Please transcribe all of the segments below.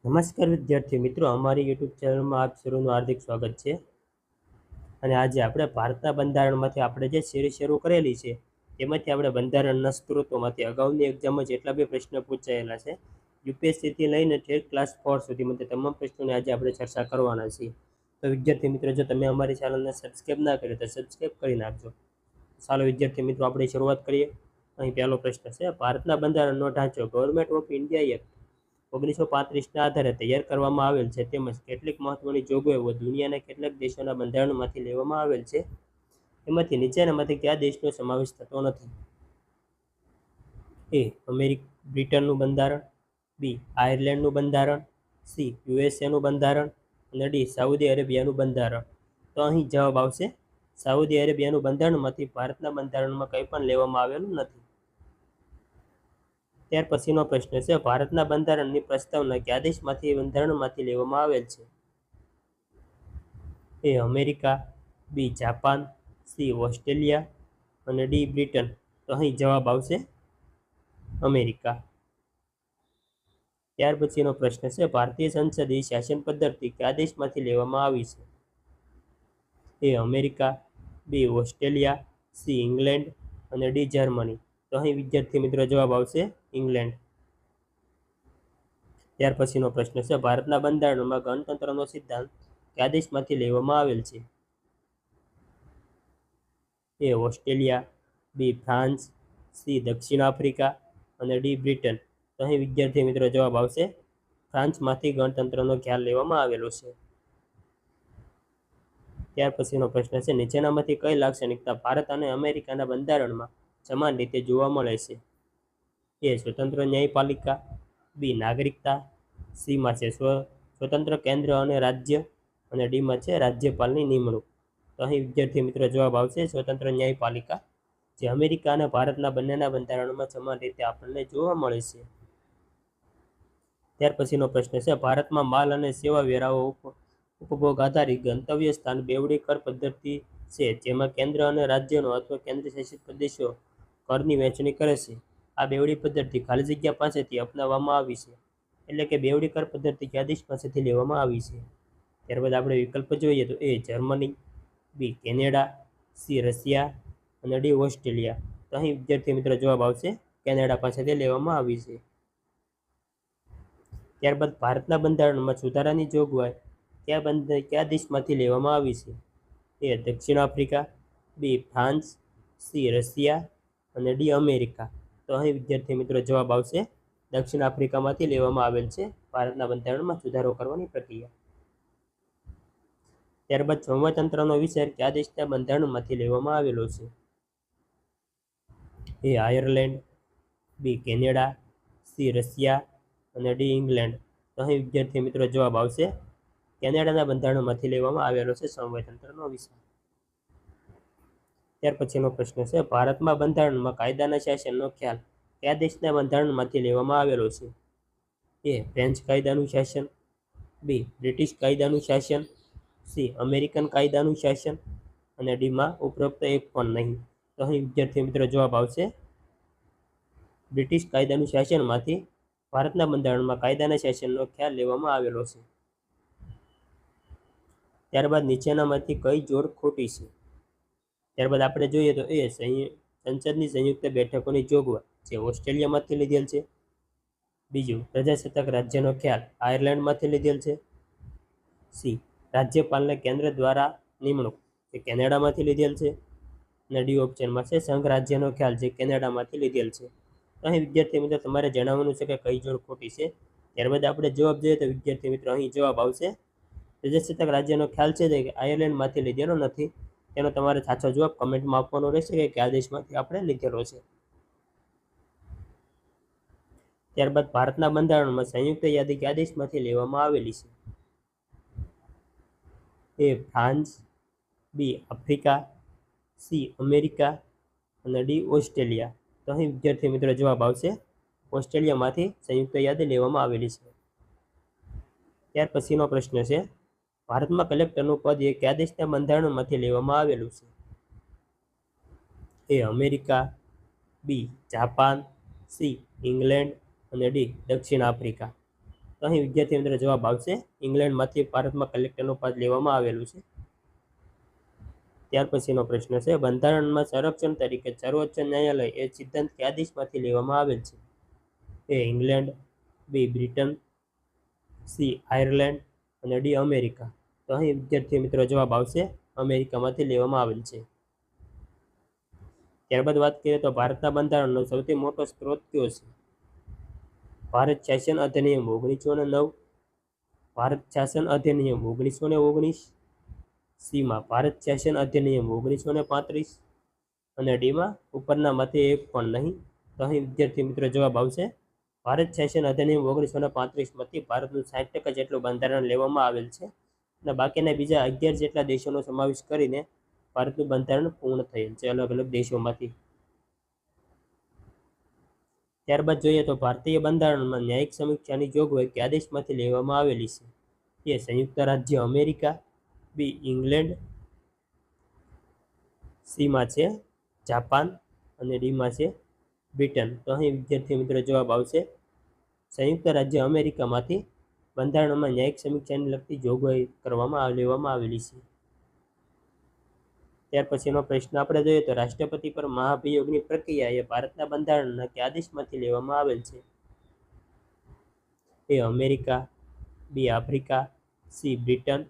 નમસ્કાર વિદ્યાર્થી મિત્રો, અમારી યુટ્યુબ ચેનલમાં આપ સૌનું હાર્દિક સ્વાગત છે. અને આજે આપણે ભારતના બંધારણમાંથી આપણે જે સિરીઝ શરૂ કરેલી છે તેમાંથી આપણે બંધારણના સ્ત્રોતોમાંથી અગાઉની એક્ઝામમાં જેટલા બી પ્રશ્નો પૂછાયેલા છે યુપીએસસીથી લઈને ઠેઠ ક્લાસ 4 સુધીમાં તે તમામ પ્રશ્નોની આજે આપણે ચર્ચા કરવાના છીએ. તો વિદ્યાર્થી મિત્રો, જો તમે અમારી ચેનલને સબસ્ક્રાઈબ ના કરી તો સબસ્ક્રાઈબ કરી નાખજો. ચાલો વિદ્યાર્થી મિત્રો, આપણે શરૂઆત કરીએ. અહીં પહેલો પ્રશ્ન છે, ભારતના બંધારણનો ઢાંચો ગવર્મેન્ટ ઓફ ઇન્ડિયા એક્ટ 1935ના આધારે તૈયાર કરવામાં આવેલ છે, તેમજ કેટલીક મહત્વની જોગવાઈઓ દુનિયાના કેટલાક દેશોના બંધારણમાંથી લેવામાં આવેલ છે. એમાંથી નીચેનામાંથી કયા દેશનો સમાવેશ થતો નથી? એ બ્રિટનનું બંધારણ, બી આયર્લેન્ડનું બંધારણ, સી યુએસએનું બંધારણ અને ડી સાઉદી અરેબિયાનું બંધારણ. તો અહીં જવાબ આવશે સાઉદી અરેબિયાનું બંધારણમાંથી ભારતના બંધારણમાં કંઈ પણ લેવામાં આવેલું નથી. ત્યાર પછીનો પ્રશ્ન છે, ભારતના બંધારણની પ્રસ્તાવના કયા દેશમાંથી બંધારણમાંથી લેવામાં આવેલ છે? A America, B Japan, C Australia અને ડી બ્રિટન. તો અહીં જવાબ આવશે અમેરિકા. ત્યાર પછીનો પ્રશ્ન છે, ભારતીય સંસદીય શાસન પદ્ધતિ કયા દેશમાંથી લેવામાં આવી છે? A America, B Australia, C England અને ડી જર્મની. તો અહીં વિદ્યાર્થી મિત્રો જવાબ આવશે ઇંગ્લેન્ડ. ત્યાર પછીનો પ્રશ્ન છે, ભારતના બંધારણમાં ગણતંત્રનો સિદ્ધાંત કયા દેશમાંથી લેવામાં આવેલ છે? એ ઓસ્ટ્રેલિયા, બી ફ્રાન્સ, સી દક્ષિણ આફ્રિકા અને ડી બ્રિટન. તો અહીં વિદ્યાર્થી મિત્રો જવાબ આવશે ફ્રાન્સમાંથી ગણતંત્રનો ખ્યાલ લેવામાં આવેલો છે. ત્યાર પછીનો પ્રશ્ન છે, નીચેનામાંથી કઈ લાક્ષણિકતા ભારત અને અમેરિકાના બંધારણમાં સમાન રીતે જોવા મળે છે? એ સ્વતંત્ર ન્યાયપાલિકા, બી નાગરિકતા, સીમાં છે સ્વતંત્ર કેન્દ્ર અને રાજ્ય અને ડીમાં છે રાજ્યપાલની નિમણૂક. તો અહીં વિદ્યાર્થી મિત્રો જવાબ આવશે સ્વતંત્ર ન્યાયપાલિકા, જે અમેરિકા અને ભારતના બંનેના બંધારણમાં સમાન રીતે આપણને જોવા મળે છે. ત્યાર પછીનો પ્રશ્ન છે, ભારતમાં માલ અને સેવા વેરાઓ ઉપભોગ આધારિત ગંતવ્ય સ્થાન બેવડી કર પદ્ધતિ છે, જેમાં કેન્દ્ર અને રાજ્યનો અથવા કેન્દ્ર શાસિત પ્રદેશો કરની વહેંચણી કરે છે. આ બેવડી પદ્ધતિ ખાલી જગ્યા પાસેથી અપનાવવામાં આવી છે. એટલે કે બેવડી કર પદ્ધતિ કયા દેશ પાસેથી લેવામાં આવી છે? ત્યારબાદ આપણે વિકલ્પ જોઈએ તો A Germany, B Canada, C Russia અને ડી ઓસ્ટ્રેલિયા. તો અહીં વિદ્યાર્થી મિત્રો જવાબ આવશે કેનેડા પાસેથી લેવામાં આવી છે. ત્યારબાદ ભારતના બંધારણમાં સુધારાની જોગવાઈ કયા દેશમાંથી લેવામાં આવી છે? એ દક્ષિણ Africa, B France, C Russia અને ડી અમેરિકા. તો અહીં વિદ્યાર્થી મિત્રો જવાબ આવશે દક્ષિણ આફ્રિકામાંથી લેવામાં આવેલ છે ભારતના બંધારણમાં સુધારો કરવાની પ્રક્રિયા. ત્યારબાદ સંવતંત્રનો વિચાર કયા દેશના બંધારણમાંથી લેવામાં આવેલો છે? A Ireland, B Canada, C Russia અને ડી ઇંગ્લેન્ડ. તો અહીં વિદ્યાર્થી મિત્રો જવાબ આવશે કેનેડાના બંધારણમાંથી લેવામાં આવેલો છે સંવતંત્રનો વિચાર. ત્યાર પછીનો પ્રશ્ન છે, ભારતમાં બંધારણમાં કાયદાના શાસનનો ખ્યાલ કયા દેશના બંધારણમાંથી લેવામાં આવેલો છે? એ ફ્રેન્ચ કાયદાનું શાસન, બી બ્રિટિશ કાયદાનું શાસન, સી અમેરિકન કાયદાનું શાસન અને ડીમાં ઉપરોક્ત એક પણ નહીં. તો અહીં વિદ્યાર્થી મિત્રો જવાબ આવશે બ્રિટિશ કાયદાનું શાસનમાંથી ભારતના બંધારણમાં કાયદાના શાસનનો ખ્યાલ લેવામાં આવેલો છે. ત્યારબાદ નીચેનામાંથી કઈ જોડ ખોટી છે? ત્યારબાદ આપણે જોઈએ તો એ સંસદની સંયુક્ત બેઠકોની જોગવાઈ જે ઓસ્ટ્રેલિયામાંથી લીધેલ છે. બીજું, પ્રજાસત્તાક રાજ્યનો ખ્યાલ આયર્લેન્ડમાંથી લીધેલ છે. સી રાજ્યપાલને કેન્દ્ર દ્વારા નિમણૂક જે કેનેડામાંથી લીધેલ છે. અને ડી ઓપ્શનમાં છે સંઘ રાજ્યનો ખ્યાલ જે કેનેડામાંથી લીધેલ છે. તો અહીં વિદ્યાર્થી મિત્રો તમારે જણાવવાનું છે કે કઈ જોડ ખોટી છે. ત્યારબાદ આપણે જવાબ જોઈએ તો વિદ્યાર્થી મિત્રો અહીં જવાબ આવશે પ્રજાસત્તાક રાજ્યનો ખ્યાલ છે કે આયર્લેન્ડમાંથી લીધેલો નથી. તેનો તમારે સાચો જવાબ કમેન્ટમાં આપવાનો રહેશે કે કયા દેશમાંથી આપણે લીધેલો છે. ત્યારબાદ ભારતના બંધારણમાં સંયુક્ત યાદી કયા દેશમાંથી લેવામાં આવેલી છે? A France, B Africa, C America અને ડી ઓસ્ટ્રેલિયા. તો અહીં વિદ્યાર્થી મિત્રો જવાબ આવશે ઓસ્ટ્રેલિયામાંથી સંયુક્ત યાદી લેવામાં આવેલી છે. ત્યાર પછીનો પ્રશ્ન છે, ભારતમાં કલેક્ટરનું પદ એ કયા દેશના બંધારણમાંથી લેવામાં આવેલું છે? A America, B Japan, C England અને ડી દક્ષિણ આફ્રિકા. તો તો અહીં વિદ્યાર્થી મિત્રો જવાબ આવશે ઇંગ્લેન્ડમાંથી ભારતમાં કલેક્ટરનું પદ લેવામાં આવેલું છે. ત્યાર પછીનો પ્રશ્ન છે, બંધારણમાં સંરક્ષણ તરીકે સર્વોચ્ચ ન્યાયાલય એ સિદ્ધાંત કયા દેશમાંથી લેવામાં આવેલ છે? એ ઇંગ્લેન્ડ, બી બ્રિટન, સી આયર્લેન્ડ અને ડી અમેરિકા. તો અહીં વિદ્યાર્થી મિત્રો જવાબ આવશે અમેરિકામાંથી લેવામાં આવેલ છે. ત્યારબાદ વાત કરીએ તો ભારતના બંધારણનો સૌથી મોટો સ્ત્રોત કયો છે? ભારત શાસન અધિનિયમ 1909, ભારત શાસન અધિનિયમ 1919, સીમાં ભારત શાસન અધિનિયમ 1935 અને ડીમાં ઉપરના માંથી એક પણ નહીં. તો અહીં વિદ્યાર્થી મિત્રો જવાબ આવશે ભારત શાસન અધિનિયમ 1935 માંથી ભારતનું 60% જેટલું બંધારણ લેવામાં આવેલ છે અને બાકીના બીજા 11 જેટલા દેશોનો સમાવેશ કરીને ભારતનું બંધારણ પૂર્ણ થયેલ છે અલગ અલગ દેશોમાંથી. ત્યારબાદ જોઈએ તો ભારતીય બંધારણમાં ન્યાયિક સમીક્ષાની જોગવાઈ કયા દેશમાંથી લેવામાં આવેલી છે? એ સંયુક્ત રાજ્ય અમેરિકા, બી ઇંગ્લેન્ડ, સીમાં છે જાપાન અને ડીમાં છે બ્રિટન. તો અહીં વિદ્યાર્થી મિત્રો જવાબ આવશે સંયુક્ત રાજ્ય અમેરિકામાંથી બંધારણમાં ન્યાયિક સમીક્ષાને લગતી જોગવાઈ લેવામાં આવેલી છે. ત્યાર પછીનો પ્રશ્ન આપણે જોઈએ તો રાષ્ટ્રપતિ પર મહાભિયોગની પ્રક્રિયા એ ભારતના બંધારણના કયા દેશમાંથી લેવામાં આવેલ છે? A America, B Africa, C Britain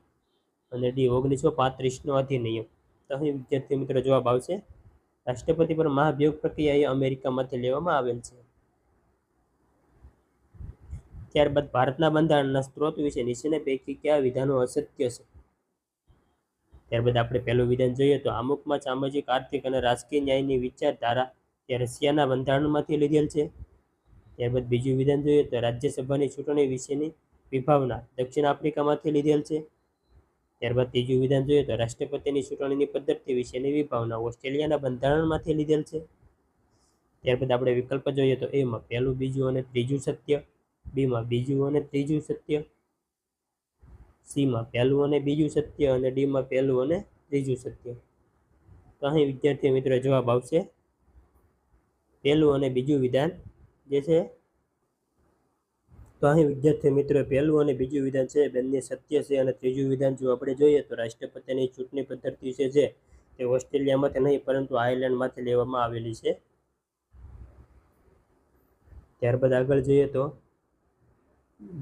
અને ડી 1935નો અધિનિયમ. તો અહીં વિદ્યાર્થી મિત્રો જવાબ આવશે રાષ્ટ્રપતિ પર મહાભિયોગ પ્રક્રિયા એ અમેરિકામાંથી લેવામાં આવેલ છે. ત્યારબાદ ભારતના બંધારણના સ્ત્રોત વિશે નીચેના પૈકી કયા વિધાનો અસત્ય છે? ત્યારબાદ આપણે પહેલું વિધાન જોઈએ તો અમુકમાં સામાજિક, આર્થિક અને રાજકીય ન્યાયની વિચારધારા તે રશિયાના બંધારણમાંથી લીધેલ છે. ત્યારબાદ બીજું વિધાન જોઈએ તો રાજ્યસભાની ચૂંટણી વિશેની વિભાવના દક્ષિણ આફ્રિકામાંથી લીધેલ છે. ત્યારબાદ ત્રીજું વિધાન જોઈએ તો રાષ્ટ્રપતિની ચૂંટણીની પદ્ધતિ વિશેની વિભાવના ઓસ્ટ્રેલિયાના બંધારણમાંથી લીધેલ છે. ત્યારબાદ આપણે વિકલ્પ જોઈએ તો એમાં પહેલું, બીજું અને ત્રીજું સત્ય, બીમાં બીજું અને ત્રીજું સત્ય, સીમાં પહેલું અને બીજું સત્ય અને ડીમાં પહેલું અને ત્રીજું સત્ય. તો અહીં વિદ્યાર્થી મિત્રો જવાબ આવશે પહેલું અને બીજું વિધાન જે છે. તો અહીં વિદ્યાર્થી મિત્રો પહેલું અને બીજું વિધાન છે બંને સત્ય છે અને ત્રીજું વિધાન જો આપણે જોઈએ તો રાષ્ટ્રપતિની ચૂંટણી પદ્ધતિ છે તે ઓસ્ટ્રેલિયામાંથી નહીં પરંતુ આયર્લેન્ડમાંથી લેવામાં આવેલી છે. ત્યારબાદ આગળ જોઈએ તો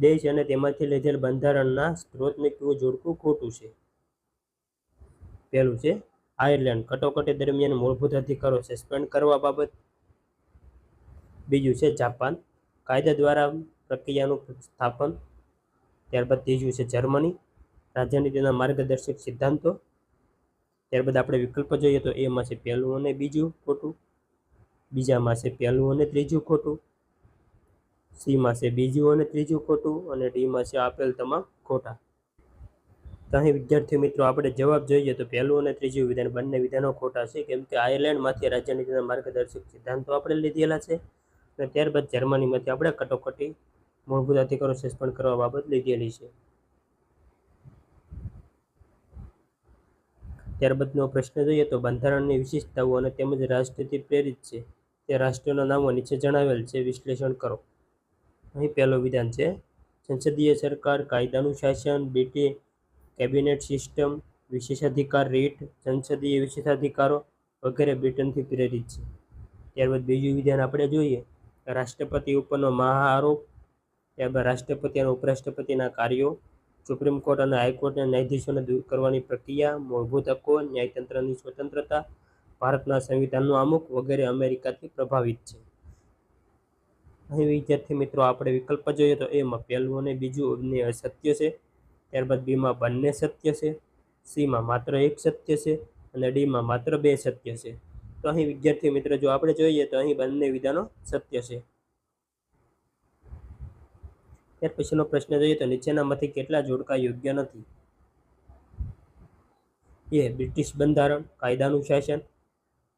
દેશ અને તેમાંથી લીધેલ બંધારણના સ્ત્રોતને કેવું જોડકું ખોટું છે? પહેલું છે આયર્લેન્ડ કટોકટી દરમિયાન મૂળભૂત અધિકારો સસ્પેન્ડ કરવા બાબત. બીજું છે જાપાન કાયદા દ્વારા પ્રક્રિયાનું સ્થાપન. ત્યારબાદ ત્રીજું છે જર્મની રાજનીતિના માર્ગદર્શક સિદ્ધાંતો. ત્યારબાદ આપણે વિકલ્પ જોઈએ તો એમાં છે પહેલું અને બીજું ખોટું, બીજામાં છે પહેલું અને ત્રીજું ખોટું, સીમાં છે બીજું અને ત્રીજું ખોટું અને ડીમાં છે આપેલ તમામ ખોટા. તો અહીં વિદ્યાર્થી મિત્રો આપણે જવાબ જોઈએ તો પહેલું અને ત્રીજું વિધાન બંને વિધાનો ખોટા છે કેમ કે આયર્લેન્ડમાંથી રાજનીતિના માર્ગદર્શક સિદ્ધાંતો આપણે લીધેલા છે અને ત્યારબાદ જર્મનીમાંથી આપણે કટોકટી મૂળભૂત અધિકારો સસ્પેન્ડ કરવા બાબત લીધેલી છે. ત્યારબાદનો પ્રશ્ન જોઈએ તો બંધારણની વિશેષતાઓ અને તેમજ રાષ્ટ્રથી પ્રેરિત છે તે રાષ્ટ્રોના નામો નીચે જણાવેલ છે વિશ્લેષણ કરો. અહીં પહેલું વિધાન છે સંસદીય સરકાર, કાયદાનું શાસન, બ્રિટિશ કેબિનેટ સિસ્ટમ, વિશેષાધિકાર રીટ, સંસદીય વિશેષાધિકારો વગેરે બ્રિટનથી પ્રેરિત છે. ત્યારબાદ બીજું વિધાન આપણે જોઈએ રાષ્ટ્રપતિ ઉપરનો મહાઆરોપ. ત્યારબાદ રાષ્ટ્રપતિ અને ઉપરાષ્ટ્રપતિના કાર્યો, સુપ્રીમ કોર્ટ અને હાઈકોર્ટના ન્યાયાધીશોને દૂર કરવાની પ્રક્રિયા, મૂળભૂત હકો, ન્યાયતંત્રની સ્વતંત્રતા, ભારતના સંવિધાનનું આમુખ વગેરે અમેરિકાથી પ્રભાવિત છે. અહીં વિદ્યાર્થી મિત્રો આપણે વિકલ્પ જોઈએ તો એમાં પહેલું અને બીજું બંને અસત્ય છે. ત્યારબાદ બીમાં બંને સત્ય છે, સીમાં માત્ર એક સત્ય છે અને ડીમાં માત્ર બે સત્ય છે. તો અહીં વિદ્યાર્થી મિત્રો જો આપણે જોઈએ તો અહીં બંને વિધાનો સત્ય છે. ત્યાર પછીનો પ્રશ્ન જોઈએ તો નીચેનામાંથી કેટલા જોડકા યોગ્ય નથી? એ બ્રિટિશ બંધારણ કાયદાનું શાસન.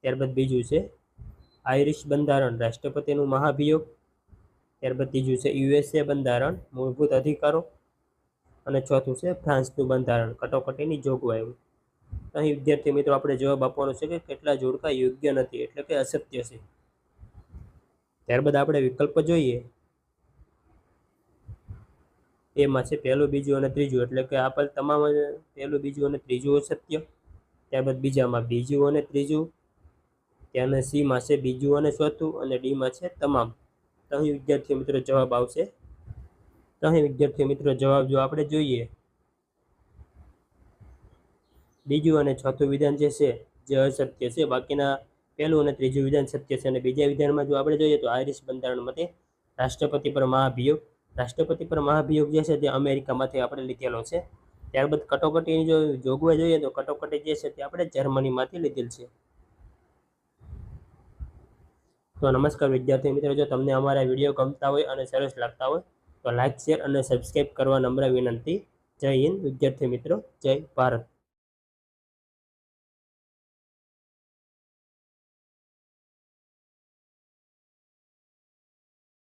ત્યારબાદ બીજું છે આયરિશ બંધારણ રાષ્ટ્રપતિનું મહાભિયોગ. ત્યારબાદ ત્રીજું છે યુએસએ બંધારણ મૂળભૂત અધિકારો અને ચોથું છે ફ્રાન્સનું બંધારણ કટોકટીની જોગવાઈઓ. અહીં વિદ્યાર્થી મિત્રો આપણે જવાબ આપવાનો છે કે કેટલા જોડકા યોગ્ય નથી એટલે કે અસત્ય છે. ત્યારબાદ આપણે વિકલ્પ જોઈએ એમાં છે પહેલું, બીજું અને ત્રીજું, એટલે કે આપેલ તમામ પહેલું, બીજું અને ત્રીજું અસત્ય. ત્યારબાદ બીજામાં બીજું અને ત્રીજું, ત્યારને સીમાં છે બીજું અને ચોથું, અને ડીમાં છે તમામ. તો અહીં વિદ્યાર્થી મિત્રો જવાબ આવશે. તો અહીં વિદ્યાર્થી મિત્રો જવાબ જો આપણે જોઈએ, બીજું અને ચોથું વિધાન જે છે જે અસત્ય છે, બાકીના પહેલું અને ત્રીજું વિધાન સત્ય છે. અને બીજા વિધાનમાં જો આપણે જોઈએ તો આયરિશ બંધારણ મતે રાષ્ટ્રપતિ પર મહાભિયોગ, રાષ્ટ્રપતિ પર મહાભિયોગ જે છે તે અમેરિકામાંથી આપણે લીધેલો છે. ત્યારબાદ કટોકટીની જો જોગવાઈ જોઈએ તો કટોકટી જે છે તે આપણે જર્મનીમાંથી લીધેલ છે. તો નમસ્કાર વિદ્યાર્થી મિત્રો, જો તમને અમારા વિડીયો ગમતા હોય અને સરસ લાગતા હોય તો લાઇક, શેર અને સબસ્ક્રાઈબ કરવા નમ્ર વિનંતી. જય હિન્દ વિદ્યાર્થી મિત્રો, જય ભારત.